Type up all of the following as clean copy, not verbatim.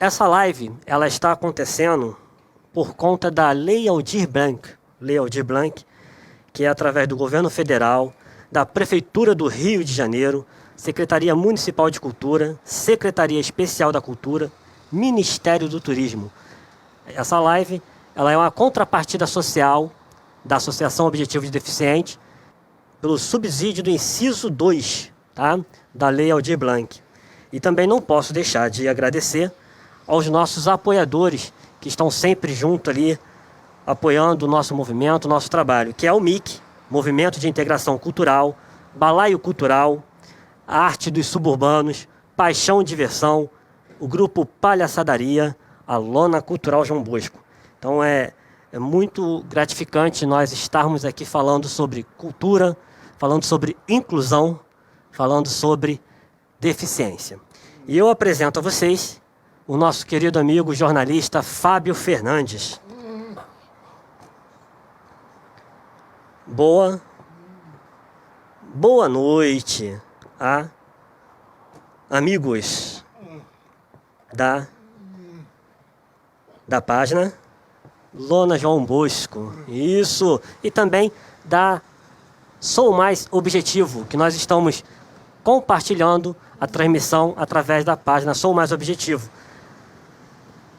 Essa live, ela está acontecendo por conta da Lei Aldir Blanc. Lei Aldir Blanc, que é através do governo federal, da Prefeitura do Rio de Janeiro, Secretaria Municipal de Cultura, Secretaria Especial da Cultura, Ministério do Turismo. Essa live, ela é uma contrapartida social da Associação Objetivo de Deficiente, pelo subsídio do inciso 2, tá? Da Lei Aldir Blanc. E também não posso deixar de agradecer aos nossos apoiadores, que estão sempre junto ali, apoiando o nosso movimento, o nosso trabalho, que é o MIC, Movimento de Integração Cultural, Balaio Cultural, a Arte dos Suburbanos, Paixão e Diversão, o Grupo Palhaçadaria, a Lona Cultural João Bosco. Então é muito gratificante nós estarmos aqui falando sobre cultura, falando sobre inclusão, falando sobre deficiência. E eu apresento a vocês o nosso querido amigo jornalista Fábio Fernandes. Boa noite a amigos da página Lona João Bosco, isso, e também da Sou Mais Objetivo, que nós estamos compartilhando a transmissão através da página Sou Mais Objetivo.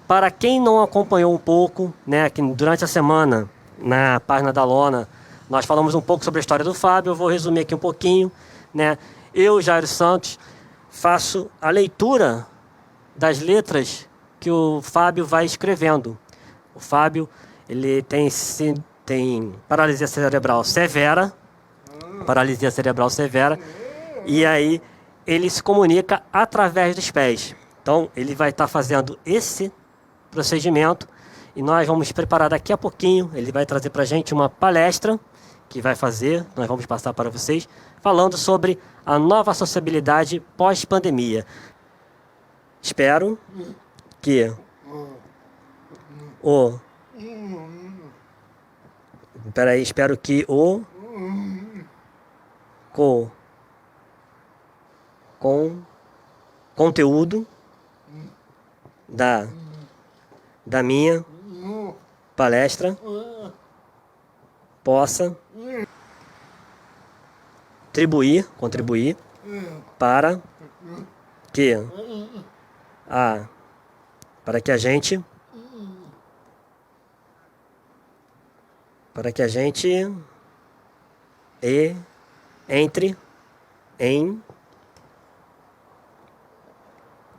Para quem não acompanhou um pouco, né, que durante a semana, na página da Lona, nós falamos um pouco sobre a história do Fábio, eu vou resumir aqui um pouquinho, né? Eu, Jairo Santos, faço a leitura das letras que o Fábio vai escrevendo. O Fábio, ele tem paralisia cerebral severa, e aí ele se comunica através dos pés. Então, ele vai estar fazendo esse procedimento e nós vamos preparar daqui a pouquinho, ele vai trazer para a gente uma palestra que vai fazer, nós vamos passar para vocês, falando sobre a nova sociabilidade pós-pandemia. Espero que conteúdo da minha palestra possa contribuir para que a gente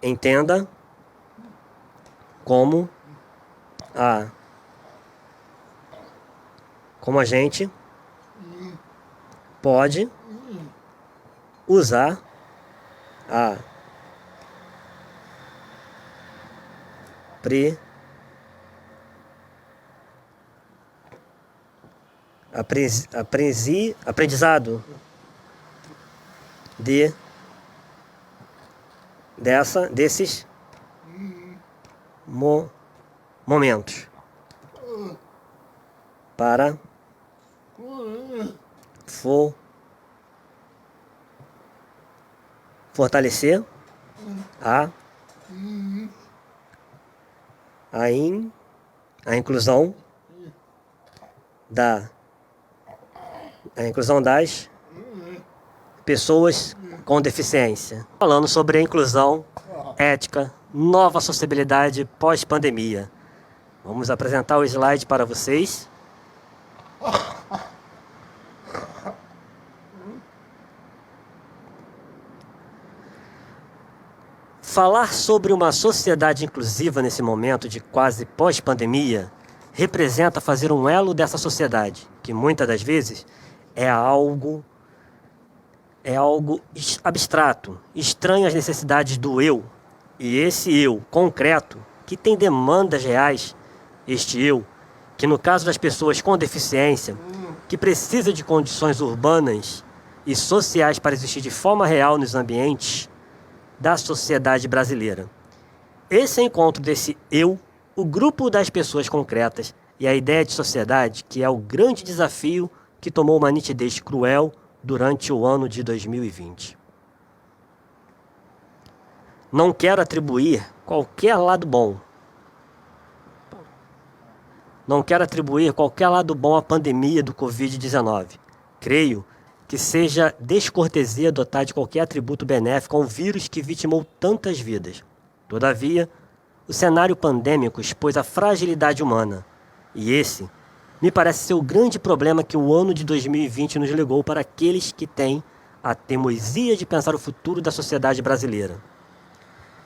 entenda como a gente pode usar a aprendizado desses momentos para fortalecer a inclusão das pessoas com deficiência. Falando sobre a inclusão ética, nova sociabilidade pós-pandemia. Vamos apresentar o slide para vocês. Falar sobre uma sociedade inclusiva nesse momento de quase pós-pandemia representa fazer um elo dessa sociedade, que muitas das vezes é algo abstrato, estranho às necessidades do eu. E esse eu concreto, que tem demandas reais, este eu, que no caso das pessoas com deficiência, que precisa de condições urbanas e sociais para existir de forma real nos ambientes da sociedade brasileira. Esse encontro desse eu, o grupo das pessoas concretas e a ideia de sociedade, que é o grande desafio que tomou uma nitidez cruel durante o ano de 2020. Não quero atribuir qualquer lado bom. Não quero atribuir qualquer lado bom à pandemia do Covid-19. Creio que seja descortesia dotar de qualquer atributo benéfico a um vírus que vitimou tantas vidas. Todavia, o cenário pandêmico expôs a fragilidade humana, e esse me parece ser o grande problema que o ano de 2020 nos legou para aqueles que têm a teimosia de pensar o futuro da sociedade brasileira.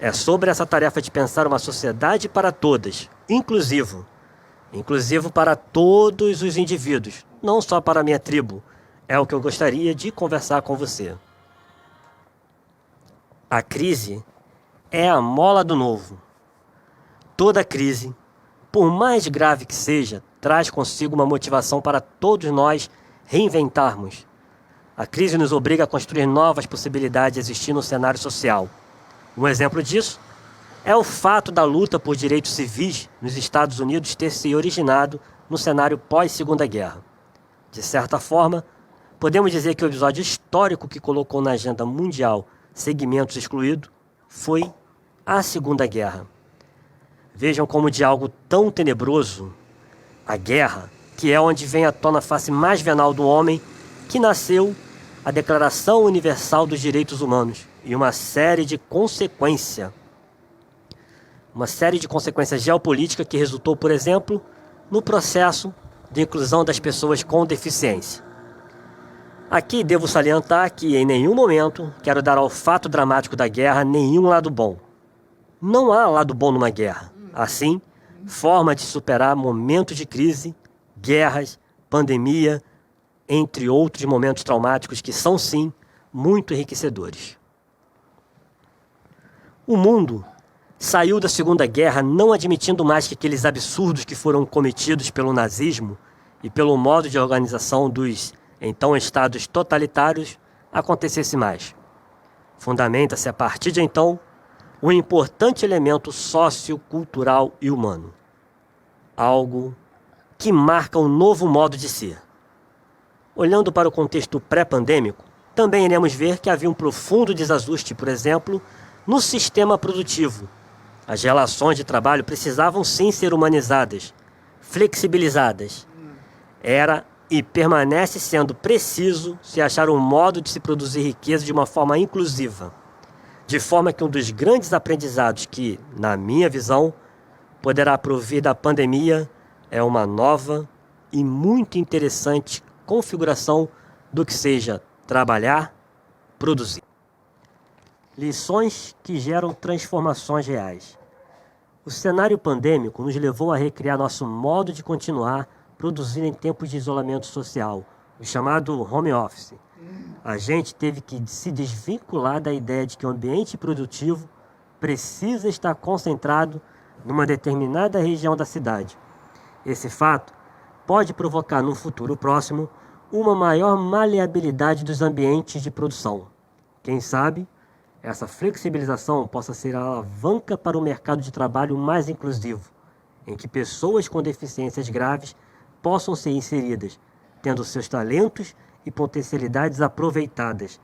É sobre essa tarefa de pensar uma sociedade para todas, inclusivo para todos os indivíduos, não só para a minha tribo. É o que eu gostaria de conversar com você. A crise é a mola do novo. Toda crise, por mais grave que seja, traz consigo uma motivação para todos nós reinventarmos. A crise nos obriga a construir novas possibilidades de existir no cenário social. Um exemplo disso é o fato da luta por direitos civis nos Estados Unidos ter se originado no cenário pós-Segunda Guerra. De certa forma, podemos dizer que o episódio histórico que colocou na agenda mundial segmentos excluídos foi a Segunda Guerra. Vejam como de algo tão tenebroso, a guerra, que é onde vem à tona a face mais venal do homem, que nasceu a Declaração Universal dos Direitos Humanos e uma série de consequências geopolíticas que resultou, por exemplo, no processo de inclusão das pessoas com deficiência. Aqui devo salientar que em nenhum momento quero dar ao fato dramático da guerra nenhum lado bom. Não há lado bom numa guerra. Assim, forma de superar momentos de crise, guerras, pandemia, entre outros momentos traumáticos que são, sim, muito enriquecedores. O mundo saiu da Segunda Guerra não admitindo mais que aqueles absurdos que foram cometidos pelo nazismo e pelo modo de organização dos então estados totalitários acontecesse mais. Fundamenta-se a partir de então um importante elemento sociocultural e humano. Algo que marca um novo modo de ser. Olhando para o contexto pré-pandêmico, também iremos ver que havia um profundo desajuste, por exemplo, no sistema produtivo. As relações de trabalho precisavam sim ser humanizadas, flexibilizadas. Era e permanece sendo preciso se achar um modo de se produzir riqueza de uma forma inclusiva. De forma que um dos grandes aprendizados que, na minha visão, poderá provir da pandemia é uma nova e muito interessante configuração do que seja trabalhar, produzir. Lições que geram transformações reais. O cenário pandêmico nos levou a recriar nosso modo de continuar produzindo em tempos de isolamento social, o chamado home office. A gente teve que se desvincular da ideia de que o ambiente produtivo precisa estar concentrado numa determinada região da cidade. Esse fato pode provocar no futuro próximo uma maior maleabilidade dos ambientes de produção. Quem sabe, essa flexibilização possa ser a alavanca para um mercado de trabalho mais inclusivo, em que pessoas com deficiências graves possam ser inseridas, tendo seus talentos e potencialidades aproveitadas,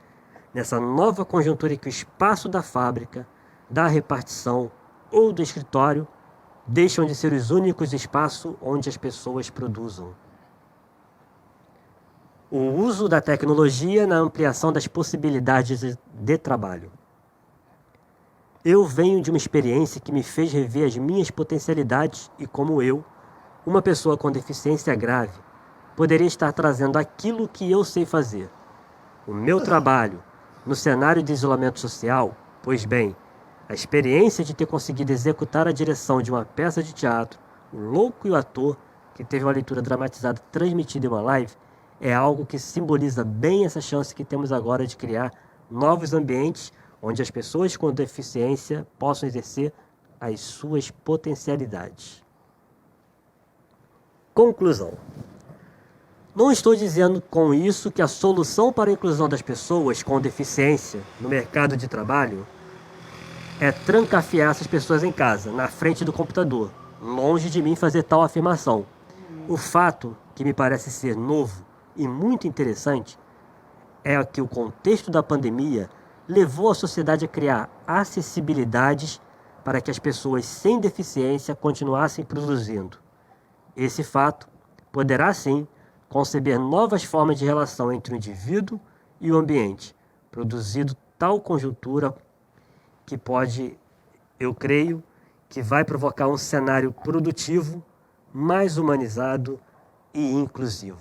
nessa nova conjuntura em que o espaço da fábrica, da repartição ou do escritório deixam de ser os únicos espaços onde as pessoas produzam. O uso da tecnologia na ampliação das possibilidades de trabalho. Eu venho de uma experiência que me fez rever as minhas potencialidades e como eu, uma pessoa com deficiência grave, poderia estar trazendo aquilo que eu sei fazer. O meu trabalho no cenário de isolamento social, pois bem, a experiência de ter conseguido executar a direção de uma peça de teatro, o louco e o ator, que teve uma leitura dramatizada transmitida em uma live, é algo que simboliza bem essa chance que temos agora de criar novos ambientes onde as pessoas com deficiência possam exercer as suas potencialidades. Conclusão. Não estou dizendo com isso que a solução para a inclusão das pessoas com deficiência no mercado de trabalho é trancafiar essas pessoas em casa, na frente do computador. Longe de mim fazer tal afirmação. O fato que me parece ser novo e muito interessante é que o contexto da pandemia levou a sociedade a criar acessibilidades para que as pessoas sem deficiência continuassem produzindo. Esse fato poderá, sim, conceber novas formas de relação entre o indivíduo e o ambiente, produzindo tal conjuntura que pode, eu creio, que vai provocar um cenário produtivo mais humanizado e inclusivo.